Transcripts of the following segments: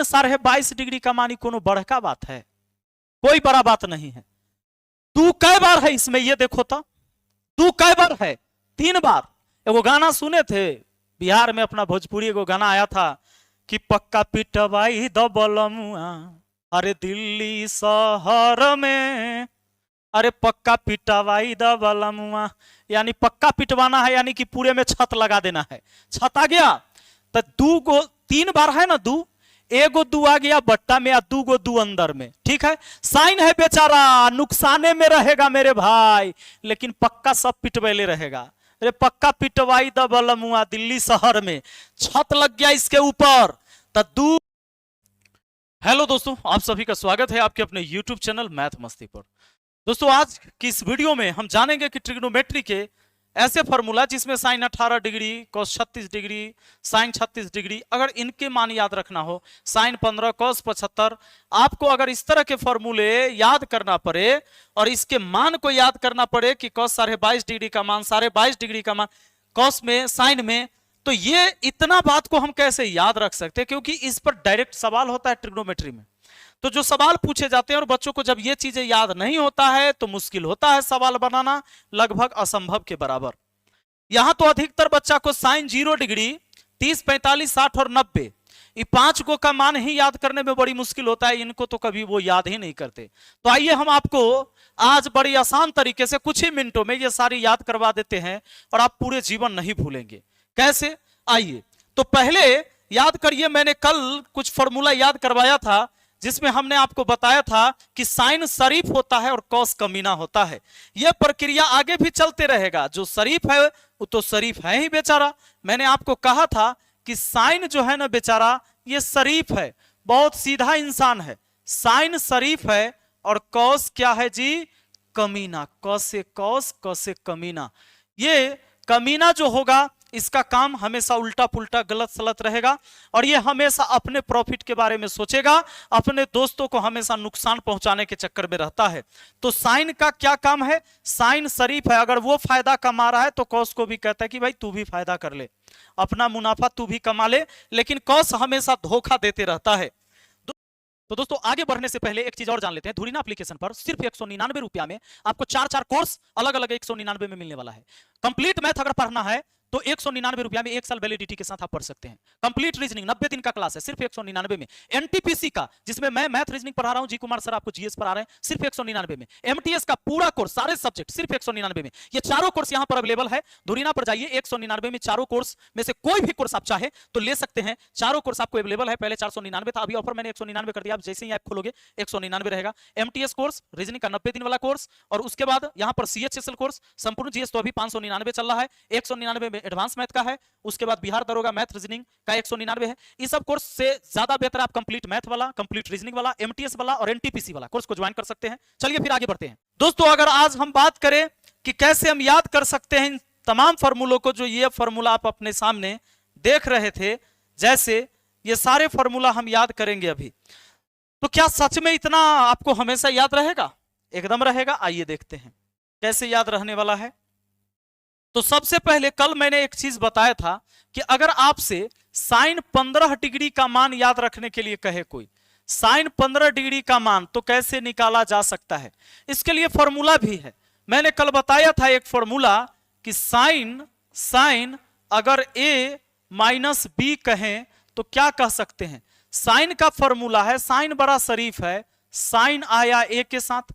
Sign 22.5 degree का मान कोनो बड़का बात है, कोई बड़ा बात नहीं है। तू कै बार है इसमें ये देखो तो, तू कै बार है? 3 बार। एगो गाना सुने थे बिहार में, अपना भोजपुरी एगो गाना आया था कि पक्का पिटवाई दबलमुआ अरे दिल्ली शहर में, अरे पक्का पिटवाई दबलमुआ, यानी पक्का पिटवाना है, यानी कि पूरे में छत लगा देना है। छत आ गया तो 3 बार है ना, एगो 2 आ गया बट्टा में, 2 अंदर में, ठीक है। साइन है बेचारा, नुकसाने में रहेगा मेरे भाई, लेकिन पक्का सब पिटवैले रहेगा। अरे पक्का पिटवाई दबलमुआ दिल्ली शहर में, छत लग गया इसके ऊपर तो हेलो दोस्तों, आप सभी का स्वागत है आपके अपने YouTube चैनल मैथ मस्ती पर। दोस्तों आज की इस वीडियो में हम जानेंगे कि ट्रिग्नोमेट्री के ऐसे फॉर्मूला जिसमें sine 18 degree, cos 36 degree, sine 36 degree, अगर इनके मान याद रखना हो, साइन 15, कॉस 75, आपको अगर इस तरह के फॉर्मूले याद करना पड़े और इसके मान को याद करना पड़े कि कॉस 22.5 डिग्री का मान, 22.5 डिग्री का मान कॉस में, साइन में, तो ये इतना बात को हम कैसे याद रख सकते हैं, क्योंकि इस पर डायरेक्ट सवाल होता है ट्रिग्नोमेट्री में। तो जो सवाल पूछे जाते हैं और बच्चों को जब ये चीजें याद नहीं होता है तो मुश्किल होता है सवाल बनाना, लगभग असंभव के बराबर। यहां तो अधिकतर बच्चा को साइन 0 डिग्री, 30, 45, 60 और 90, ये 5 को का मान ही याद करने में बड़ी मुश्किल होता है, इनको तो कभी वो याद ही नहीं करते। तो आइए हम आपको आज बड़ी आसान तरीके से कुछ ही मिनटों में ये सारी याद करवा देते हैं और आप पूरे जीवन नहीं भूलेंगे। कैसे? आइए तो पहले याद करिए, मैंने कल कुछ फॉर्मूला याद करवाया था जिसमें हमने आपको बताया था कि साइन शरीफ होता है और कॉस कमीना होता है। यह प्रक्रिया आगे भी चलते रहेगा, जो शरीफ है वो तो शरीफ है ही बेचारा। मैंने आपको कहा था कि साइन जो है ना बेचारा ये शरीफ है, बहुत सीधा इंसान है, साइन शरीफ है, और कॉस क्या है जी? कमीना। कॉस से कॉस, कॉस से कमीना। ये कमीना जो होगा इसका काम हमेशा उल्टा पुल्टा गलत सलत रहेगा और ये हमेशा अपने प्रॉफिट के बारे में सोचेगा, अपने दोस्तों को हमेशा नुकसान पहुंचाने के चक्कर में रहता है। तो साइन का क्या काम है? साइन शरीफ है, अगर वो फायदा कमा रहा है तो कॉस को भी कहता है कि भाई तू भी फायदा कर ले, अपना मुनाफा तू भी कमा ले, लेकिन कॉस हमेशा धोखा देते रहता है। तो दोस्तों आगे बढ़ने से पहले एक चीज और जान लेते हैं। धुरीना एप्लीकेशन पर सिर्फ 199 रुपया में आपको 4 कोर्स अलग अलग 199 में मिलने वाला है। कंप्लीट मैथ अगर पढ़ना है तो 199 रुपया में 1 साल वैलिडिटी के साथ आप पढ़ सकते हैं। कंप्लीट रीजनिंग 90 दिन का क्लास है सिर्फ 199 में। एनटीपीसी का जिसमें मैं मैथ रीजनिंग पढ़ा रहा हूं, जी कुमार सर आपको जीएस पढ़ा रहे हैं, सिर्फ 199 में। एमटीएस का पूरा कोर्स सारे सब्जेक्ट सिर्फ 199 में। ये चारों कोर्स यहां पर अवेलेबल है। धुरीना पर जाइए, 199 में चारों कोर्स में से कोई भी कोर्स आप चाहे तो ले सकते हैं। चारों कोर्स आपको अवेलेबल है। पहले 499 था, अभी ऑफर मैंने 199 कर दिया। आप जैसे ही ऐप खोलोगे 199 रहेगा। एमटीएस कोर्स, रीजनिंग का 90 दिन वाला कोर्स, और उसके बाद यहां पर सीएचएसएल कोर्स, संपूर्ण जीएस तो अभी 599 चल रहा है। 199 में एडवांस मैथ का है, उसके बाद बिहार दरोगा मैथ रीजनिंग का 199 है। इस सब कोर्स से ज्यादा बेहतर आप कंप्लीट मैथ वाला, कंप्लीट रीजनिंग वाला, एमटीएस वाला और एनटीपीसी वाला कोर्स को ज्वाइन कर सकते हैं। चलिए फिर आगे बढ़ते हैं। दोस्तों अगर आज हम बात करें कि कैसे हम याद कर सकते हैं इन तमाम फॉर्मूलों को, जो ये फॉर्मूला आप अपने सामने देख रहे थे, जैसे ये सारे फॉर्मूला हम याद करेंगे अभी, तो क्या सच में इतना आपको हमेशा याद रहेगा? एकदम रहेगा। आइए देखते हैं कैसे याद रहने वाला है। तो सबसे पहले कल मैंने एक चीज बताया था कि अगर आपसे साइन 15 डिग्री का मान याद रखने के लिए कहे कोई, साइन 15 डिग्री का मान तो कैसे निकाला जा सकता है, इसके लिए फॉर्मूला भी है। मैंने कल बताया था एक फॉर्मूला कि साइन अगर a माइनस बी कहें तो क्या कह सकते हैं। साइन का फॉर्मूला है, साइन बड़ा शरीफ है, साइन आया a के साथ,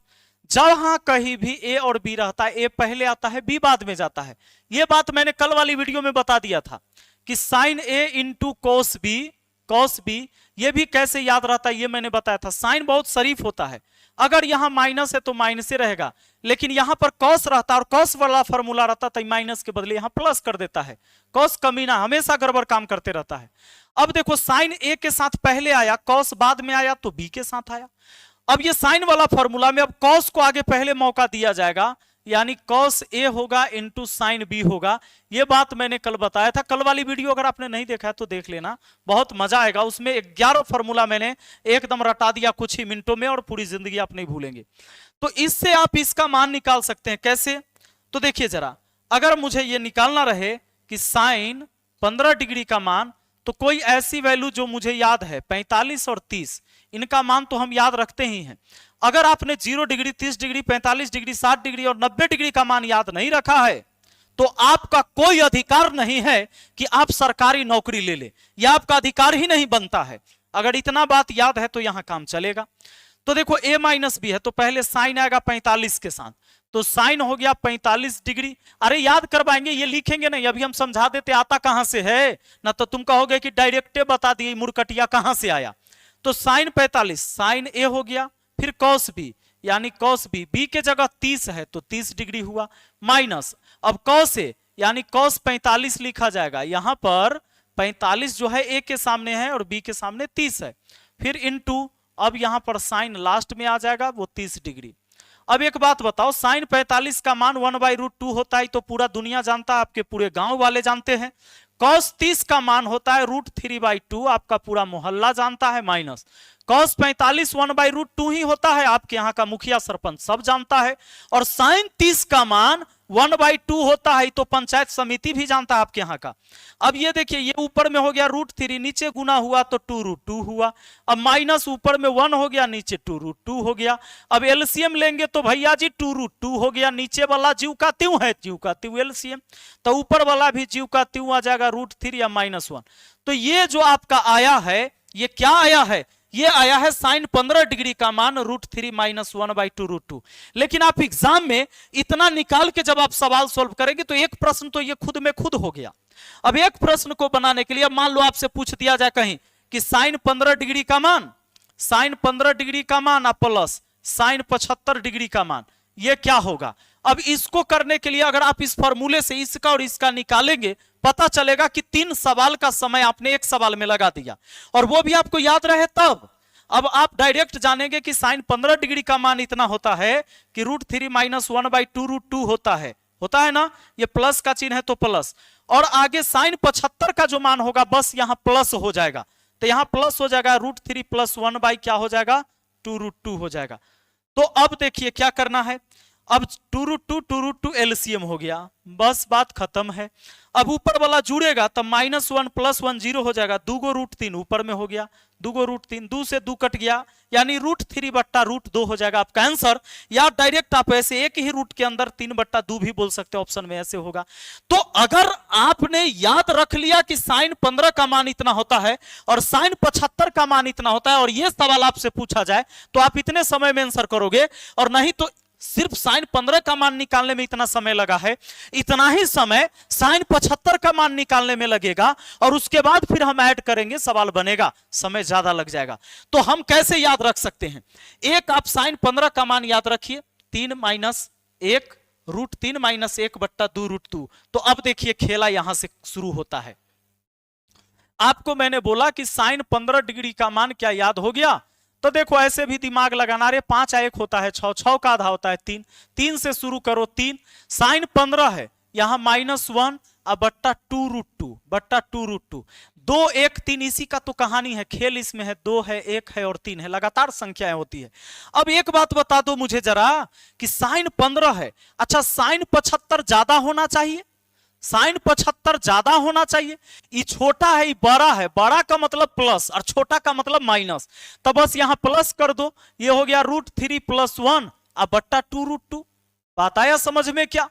जहां कहीं भी a और b रहता है, a पहले आता है b बाद में जाता है। यह बात मैंने कल वाली वीडियो में बता दिया था कि sine a into cos b, यह भी कैसे याद रहता है ये मैंने बताया था। साइन बहुत शरीफ होता है, अगर यहां माइनस है तो माइनस ही रहेगा, लेकिन यहां पर कॉस रहता है और कॉस वाला फॉर्मूला रहता तो माइनस के बदले यहां प्लस कर देता है। कॉस कमीना हमेशा गड़बड़ काम करते रहता है। अब देखो साइन a के साथ पहले आया, कॉस बाद में आया तो b के साथ आया। अब ये साइन वाला फॉर्मूला में अब कॉस को आगे पहले मौका दिया जाएगा, यानी कॉस ए होगा इंटू साइन बी होगा। ये बात मैंने कल बताया था। कल वाली वीडियो अगर आपने नहीं देखा है तो देख लेना, बहुत मजा आएगा। उसमें 11 फॉर्मूला मैंने एकदम रटा दिया कुछ ही मिनटों में और पूरी जिंदगी आप नहीं भूलेंगे। तो इससे आप इसका मान निकाल सकते हैं। कैसे? तो देखिए जरा, अगर मुझे ये निकालना रहे कि साइन 15 डिग्री का मान, तो कोई ऐसी वैल्यू जो मुझे याद है 45 और 30, इनका मान तो हम याद रखते ही हैं। अगर आपने 0 डिग्री, 30 डिग्री, 45 डिग्री, 60 डिग्री और 90 डिग्री का मान याद नहीं रखा है तो आपका कोई अधिकार नहीं है कि आप सरकारी नौकरी ले ले, यह आपका अधिकार ही नहीं बनता है। अगर इतना बात याद है तो यहां काम चलेगा। तो देखो a माइनस बी है तो पहले साइन आएगा 45 के साथ, तो साइन हो गया 45 डिग्री। अरे याद करवाएंगे, ये लिखेंगे नहीं, अभी हम समझा देते आता कहां से है ना, तो तुम कहोगे कि डायरेक्टे बता दिए मुरकटिया कहां से आया। तो साइन 45, साइन ए हो गया, फिर कॉस बी यानी कॉस बी, बी के जगह 30 है तो 30 डिग्री हुआ, माइनस अब कॉस ए यानी कॉस 45 लिखा जाएगा। यहां पर 45 जो है ए के सामने है और बी के सामने 30 है, फिर इनटू अब यहां पर साइन लास्ट में आ जाएगा वो 30 डिग्री। अब एक बात बताओ, साइन 45 का मान 1/√2 होता है तो पूरा दुनिया जानता है, आपके पूरे गांव वाले जानते हैं। कॉस 30 का मान होता है √3/2, आपका पूरा मोहल्ला जानता है, माइनस कॉस 45 1/√2 ही होता है, आपके यहाँ का मुखिया सरपंच सब जानता है। और साइन 30 का मान 1/2 होता है तो पंचायत समिति भी जानता है आपके यहाँ का। अब ये देखिए, ये ऊपर में हो गया √3, नीचे गुना हुआ तो 2√2 हुआ, अब माइनस ऊपर में 1 हो गया, नीचे 2√2 हो गया। अब एलसीएम लेंगे तो भैया जी 2√2 हो गया, नीचे वाला जीव का त्यों है, जीव का त्यों एलसीएम, तो ऊपर वाला भी जीव का त्यों आ जाएगा √3 या -1। तो ये जो आपका आया है, ये क्या आया है, ये आया है साइन 15 डिग्री का मान √3 - 1/2√2। लेकिन आप एग्जाम में इतना निकाल के जब आप सवाल सॉल्व करेंगे तो एक प्रश्न तो ये खुद में खुद हो गया। अब एक प्रश्न को बनाने के लिए मान लो आपसे पूछ दिया जाए कहीं कि साइन 15 डिग्री का मान, साइन 15 डिग्री का मान प्लस साइन 75 डिग्री का मान, ये क्या होगा। अब इसको करने के लिए अगर आप इस फॉर्मूले से इसका और इसका निकालेंगे, पता चलेगा कि 3 सवाल का समय आपने एक सवाल में लगा दिया, और वो भी आपको याद रहे तब। अब आप डायरेक्ट जानेंगे कि साइन 15 डिग्री का मान इतना होता है कि √3 - 1/2√2 होता है ना, ये प्लस का चिन्ह है तो प्लस, और आगे साइन 75 का जो मान होगा बस यहां प्लस हो जाएगा, तो यहां प्लस हो जाएगा √3 + 1 क्या हो जाएगा 2√2 हो जाएगा। तो अब देखिए क्या करना है, अब 2√2 एलसीएम हो गया, बस बात खत्म है। अब ऊपर वाला जुड़ेगा तब -1 + 1 0 हो जाएगा, 2 को √3 ऊपर में हो गया, 2 को √3, 2 से 2 कट गया यानी √3/√2 हो जाएगा आपका आंसर। या डायरेक्ट आप ऐसे एक ही रूट के अंदर 3/2 भी बोल सकते हो, ऑप्शन में ऐसे होगा। तो अगर आपने याद रख लिया कि साइन 15 का मान इतना होता है और साइन 75 का मान इतना होता है, और यह सवाल आपसे पूछा जाए तो आप इतने समय में आंसर करोगे, और नहीं तो सिर्फ साइन 15 का मान निकालने में इतना समय लगा है, इतना ही समय साइन 75 का मान निकालने में लगेगा, और उसके बाद फिर हम ऐड करेंगे, सवाल बनेगा, समय ज्यादा लग जाएगा। तो हम कैसे याद रख सकते हैं, एक आप साइन 15 का मान याद रखिए, 3 - 1 √3 - 1/2√2। तो अब देखिए खेला यहां से शुरू होता है। आपको मैंने बोला कि साइन 15 डिग्री का मान क्या याद हो गया, तो देखो ऐसे भी दिमाग लगाना, रे 5 1 होता है 6, 6 का आधा होता है 3, 3 से शुरू करो 3, साइन 15 है यहां -1 बट्टा 2√2 2 1 3, इसी का तो कहानी है, खेल इसमें है, 2 है 1 है और 3 है, लगातार संख्याएं होती है। अब एक बात बता दो मुझे जरा कि साइन 15 है, अच्छा साइन 75 ज्यादा होना चाहिए, साइन 75 ज्यादा होना चाहिए, ये छोटा है ये बड़ा है, बड़ा का मतलब प्लस और छोटा का मतलब माइनस, तो बस यहां प्लस कर दो, ये हो गया √3 + 1 बट्टा 2√2। बात आया समझ में, क्या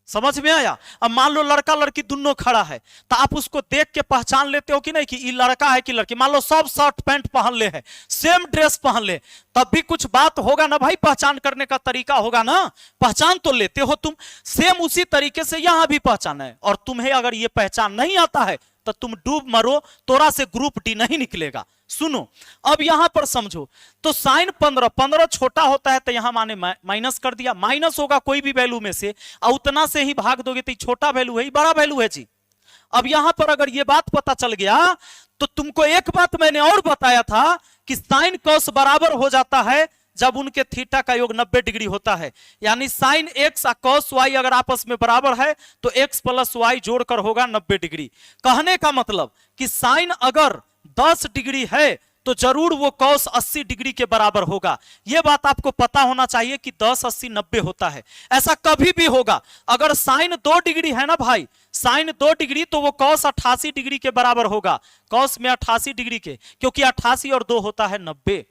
समझ में आया। अब मान लो लड़का लड़की दोनों खड़ा है, तो आप उसको देख के पहचान लेते हो कि नहीं कि ये लड़का है कि लड़की। मान लो सब शर्ट पैंट पहन ले है, सेम ड्रेस पहन ले, तब भी कुछ बात होगा ना भाई, पहचान करने का तरीका होगा ना, पहचान तो लेते हो तुम, सेम उसी तरीके से यहां भी पहचान है। और तुम्हें अगर ये पहचान नहीं आता है तो तुम डूब मरो, तोरा से ग्रुप डी नहीं निकलेगा। सुनो अब यहां पर समझो, तो साइन 15 छोटा होता है तो यहां माने माइनस कर दिया, माइनस होगा कोई भी वैल्यू में से, और उतना से ही भाग दोगे तो छोटा वैल्यू है, बड़ा वैल्यू है जी। अब यहां पर अगर ये बात पता चल गया तो तुमको एक बात मैंने और बताया था कि साइन कॉस बराबर हो जाता है जब उनके थीटा का योग 90 डिग्री होता है, यानी साइन x और कॉस y अगर आपस में बराबर है तो x + y जोड़कर होगा 90 डिग्री। कहने का मतलब कि साइन अगर 10 डिग्री है तो तो जरूर वो cos 80 डिग्री के बराबर होगा। यह बात आपको पता होना चाहिए कि 10 80 90 होता है, ऐसा कभी भी होगा। अगर साइन 2 डिग्री है ना भाई, साइन 2 डिग्री, तो वो cos 88 डिग्री के बराबर होगा, cos में 88 डिग्री के, क्योंकि 88 और 2 होता है 90।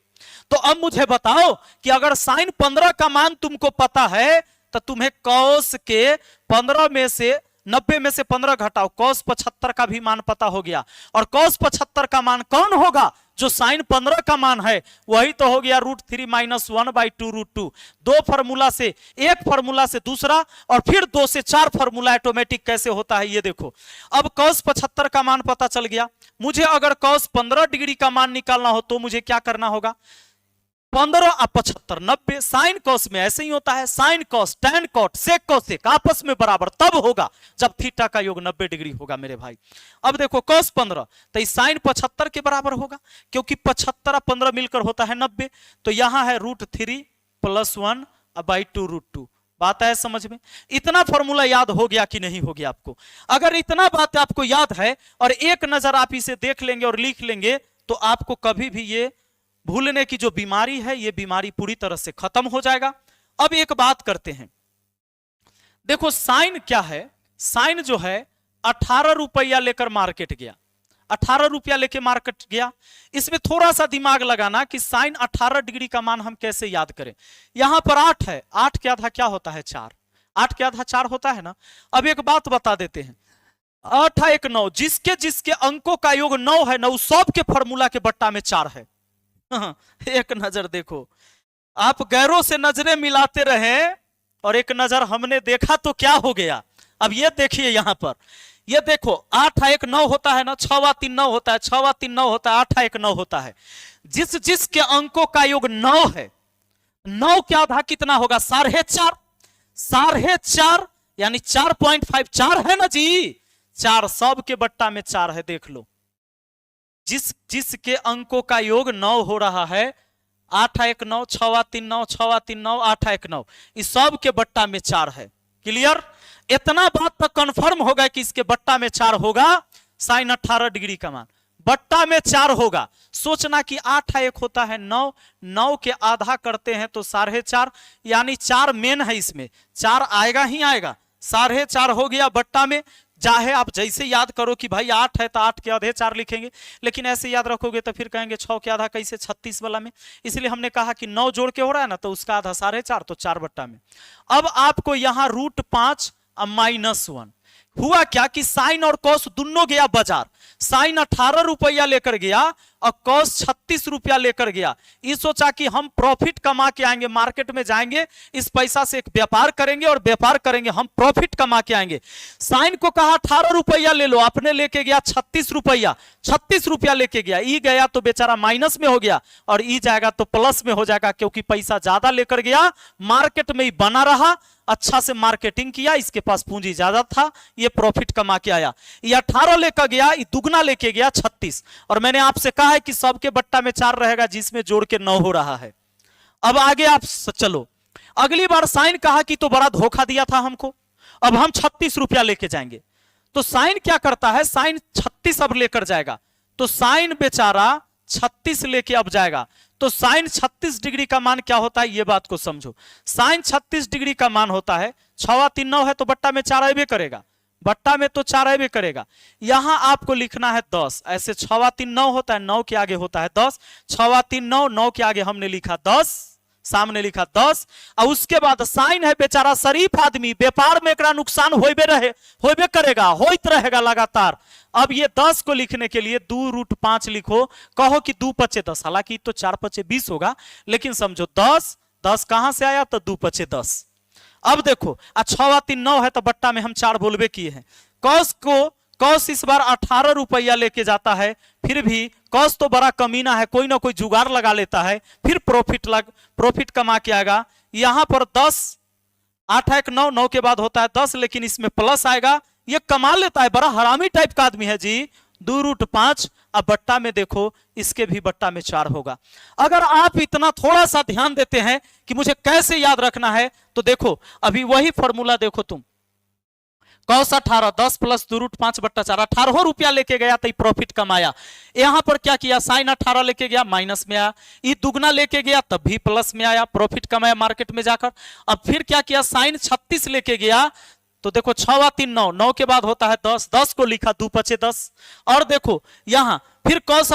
तो अब मुझे बताओ कि अगर साइन 15 का मान तुमको पता है तो तुम्हें cos के 15 में से 90 में से 15 घटाओ, cos 75 का भी मान पता हो गया। और cos 75 का मान कौन होगा? जो साइन 15 का मान है वही तो हो गया √3 - 1/2 √2। दो फार्मूला से, एक फार्मूला से दूसरा, और फिर 2 से 4 फार्मूला ऑटोमेटिक कैसे होता है ये देखो। अब cos 75 का मान पता चल गया। मुझे अगर cos 15 डिग्री का मान निकालना हो तो मुझे क्या करना होगा? 15 और 75 90। साइन कॉस में ऐसे ही होता है, sine cos tan cot sec cosec आपस में बराबर तब होगा जब थीटा का योग 90 डिग्री होगा मेरे भाई। अब देखो cos 15 तो इस साइन 75 के बराबर होगा, क्योंकि 75 और 15 मिलकर होता है 90। तो यहां है √3 + 1/2 √2। बात है समझ में? इतना फॉर्मूला याद हो गया कि नहीं हो गया आपको? अगर इतना बात आपको याद है और एक नजर आप इसे देख लेंगे और लिख लेंगे तो आपको कभी भी ये भूलने की जो बीमारी है ये बीमारी पूरी तरह से खत्म हो जाएगा। अब एक बात करते हैं, देखो साइन क्या है? साइन जो है 18 रुपया लेकर मार्केट गया, 18 रुपया लेके मार्केट गया। इसमें थोड़ा सा दिमाग लगाना कि साइन 18 डिग्री का मान हम कैसे याद करें। यहां पर 8 है, 8 के आधा क्या होता है? 4। 8 के आधा 4 होता है ना। अब एक बात बता देते हैं, 8 1 9, जिसके जिसके अंकों का योग 9 है ना, उस सब के फॉर्मूला के बट्टा में 4 है। एक नजर देखो, आप गैरों से नजरें मिलाते रहे और एक नजर हमने देखा तो क्या हो गया। अब ये देखिए यहां पर, ये देखो 8 1 9 होता है ना, 6 3 9 होता है, 6 3 9 होता है, 8 1 9 होता है। जिस जिसके अंकों का योग 9 है, 9 के आधा कितना होगा? 4.5। 4.5 यानी 4.5 4 है ना जी। 4 सब के बट्टा में 4 है, देख लो। जिसके अंकों का योग 9 हो रहा है, 8 1 9, 6 3 9, 6 3 9, 8 1 9, इस सब के बट्टा में 4 है। क्लियर? इतना बात तक कंफर्म होगा कि इसके बट्टा में 4 होगा। साइन 18 डिग्री का मान बट्टा में 4 होगा। सोचना कि 8 1 होता है 9, 9 के आधा करते हैं तो 4.5, यानी 4 मेन है, इसमें 4 आएगा ही आएगा। 4.5 हो गया बट्टा में। चाहे आप जैसे याद करो कि भाई 8 है तो 8 के आधे 4 लिखेंगे, लेकिन ऐसे याद रखोगे तो फिर कहेंगे 6 के आधा कैसे 36 वाला में। इसलिए हमने कहा कि 9 जोड़ के हो रहा है ना, तो उसका आधा 4.5, तो 4 बट्टा में। अब आपको यहां √5 -1 हुआ क्या कि साइन और कॉस दोनों गया बाजार। साइन 18 रुपया लेकर गया और कॉस 36 रुपया लेकर गया। ये सोचा कि हम प्रॉफिट कमा के आएंगे, मार्केट में जाएंगे, इस पैसा से एक व्यापार करेंगे और व्यापार करेंगे, हम प्रॉफिट कमा के आएंगे। साइन को कहा 18 रुपया ले लो, आपने लेके गया 36 रुपया, 36 रुपया लेके गया। ई गया तो बेचारा माइनस में हो गया और ई जाएगा तो प्लस में हो जाएगा, क्योंकि पैसा ज्यादा लेकर गया, मार्केट में ही बना रहा, अच्छा से मार्केटिंग किया, इसके पास पूंजी ज्यादा था, ये प्रॉफिट कमा के आया। ये 18 लेकर गया, ये दुगना लेके गया 36। और मैंने आपसे कहा है कि सबके बट्टा में 4 रहेगा, जिसमें जोड़ के 9 हो रहा है। अब आगे आप चलो, अगली बार साइन कहा कि तो बड़ा धोखा दिया था हमको, अब हम 36 रुपया लेके जाएंगे। तो साइन क्या करता है? साइन 36 अब लेकर जाएगा, तो साइन बेचारा 36 लेके अब जाएगा। तो साइन 36 डिग्री का मान क्या होता है, ये बात को समझो। साइन 36 डिग्री का मान होता है 6 3 9 है तो बट्टा में 4 आएबे करेगा, बट्टा में तो 4 आएबे करेगा। यहां आपको लिखना है 10। ऐसे 6 3 9 होता है, 9 के आगे होता है 10। 6 3 9, 9 के आगे हमने लिखा 10, सामने लिखा 10। और उसके बाद साइन है बेचारा शरीफ आदमी, व्यापार में एकरा नुकसान होबे करेगा, होइत रहेगा लगातार। अब ये 10 को लिखने के लिए 2√5 लिखो, कहो कि 2 5 10, हालांकि तो 4 5 20 होगा, लेकिन समझो 10 10 कहां से आया तो 2 5 10। अब देखो 6 3 9 है तो बट्टा में हम 4 बोलबे किए हैं। कॉस इस बार 18 रुपया लेके जाता है, फिर भी कॉस तो बड़ा कमीना है, कोई ना कोई जुगाड़ लगा लेता है, फिर प्रॉफिट कमा के आएगा। यहां पर 10 8 1 9, 9 के बाद होता है 10, लेकिन इसमें प्लस आएगा, ये कमा लेता है, बड़ा हरामी टाइप का आदमी है जी। 2√5, अब बट्टा में देखो, इसके भी बट्टा में 4 होगा। अगर आप इतना थोड़ा सा ध्यान देते हैं कि मुझे कैसे याद रखना है, तो देखो अभी वही फॉर्मूला देखो तुम, कौस 18, 10 प्लस 2√5/4, 18 रुपया लेके गया तो प्रॉफिट कमाया। यहां पर क्या किया, साइन 18 लेके गया माइनस में आया, ये दुगना लेके गया तब भी प्लस में आया, प्रॉफिट कमाया मार्केट में जाकर। अब फिर क्या किया, साइन 36 लेके गया तो देखो 6 × 3 9, 9 के बाद होता है 10, 10 को लिखा 2 × 5 = 10। और देखो यहां फिर कौस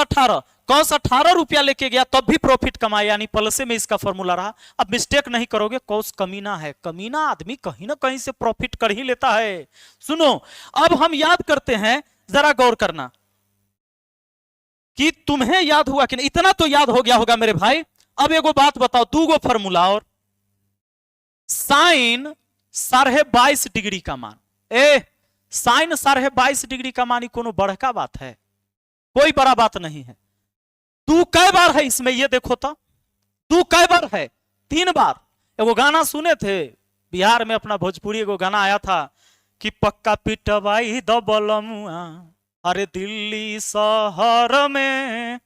18 रुपया लेके गया तब भी प्रॉफिट कमाया, यानी प्लसे में इसका फॉर्मूला रहा। अब मिस्टेक नहीं करोगे, कौस कमीना है, कमीना आदमी कहीं ना कहीं से प्रॉफिट कर ही लेता है। सुनो अब हम याद करते हैं, जरा गौर करना कि तुम्हें याद हुआ कि नहीं, इतना तो याद हो गया होगा मेरे भाई। अब एगो बात बताओ, 2 फॉर्मूला और साइन 22.5 डिग्री का मान, साइन 22.5 डिग्री का मान कोनो बड़का बात है, कोई बड़ा बात नहीं है। 2 कै बार है इसमें ये देखो तो, 2 कै बार है, 3 बार। एगो गाना सुने थे बिहार में, अपना भोजपुरी एगो गाना आया था कि पक्का पिटवाई दबलमुआ अरे दिल्ली शहर में,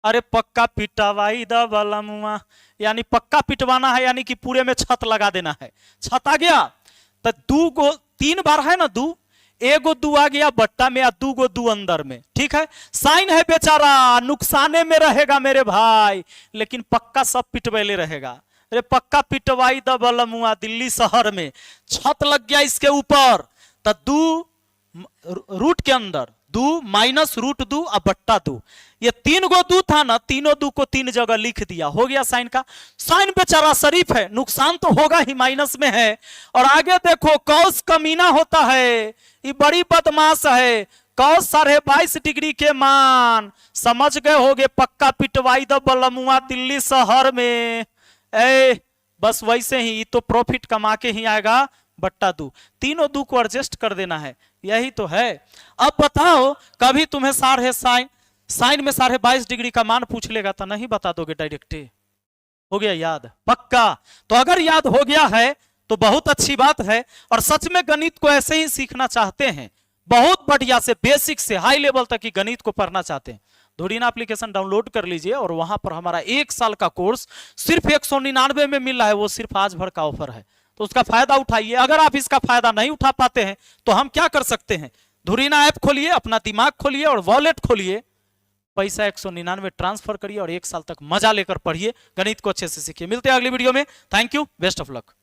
अरे पक्का पिटवाई दबलमुआ, यानी पक्का पिटवाना है, यानी कि पूरे में छत लगा देना है। छत आ गया तो 3 बार है ना, 2 एगो 2 आ गया बट्टा में, 2 गो 2 अंदर में, ठीक है। साइन है बेचारा नुकसाने में रहेगा मेरे भाई, लेकिन पक्का सब पिटवैले रहेगा। अरे पक्का पिटवाई दबलमुआ दिल्ली शहर में, छत लग गया इसके ऊपर तो 2 रूट के अंदर 2 माइनस √2 और बट्टा 2, ये 3 गो 2 था ना, तीनों 2 को 3 जगह लिख दिया, हो गया साइन का। साइन बेचारा शरीफ है, नुकसान तो होगा ही, माइनस में है। और आगे देखो कौस कमीना होता है, ये बड़ी बदमाश है, कौस 22.5 डिग्री के मान समझ गए होगे, पक्का पिटवाई दबलमुआ दिल्ली शहर में। बस वैसे ही तो प्रॉफिट कमा के ही आएगा बट्टा 2, तीनों 2 को एडजस्ट कर देना है, यही तो है। अब बताओ कभी तुम्हें साइन में 22.5 डिग्री का मान पूछ लेगा तो नहीं बता दोगे डायरेक्ट, हो गया याद पक्का। तो अगर याद हो गया है तो बहुत अच्छी बात है। और सच में गणित को ऐसे ही सीखना चाहते हैं, बहुत बढ़िया से बेसिक से हाई लेवल तक की गणित को पढ़ना चाहते हैं, धुरीना एप्लीकेशन डाउनलोड कर लीजिए। और वहां पर हमारा 1 साल का कोर्स सिर्फ 199 में मिल रहा है, वो सिर्फ आज भर का ऑफर है, तो उसका फायदा उठाइए। अगर आप इसका फायदा नहीं उठा पाते हैं तो हम क्या कर सकते हैं, धुरीना ऐप खोलिए, अपना दिमाग खोलिए और वॉलेट खोलिए, पैसा 199 ट्रांसफर करिए और 1 साल तक मजा लेकर पढ़िए, गणित को अच्छे से सीखिए। मिलते हैं अगली वीडियो में, thank you, best of luck.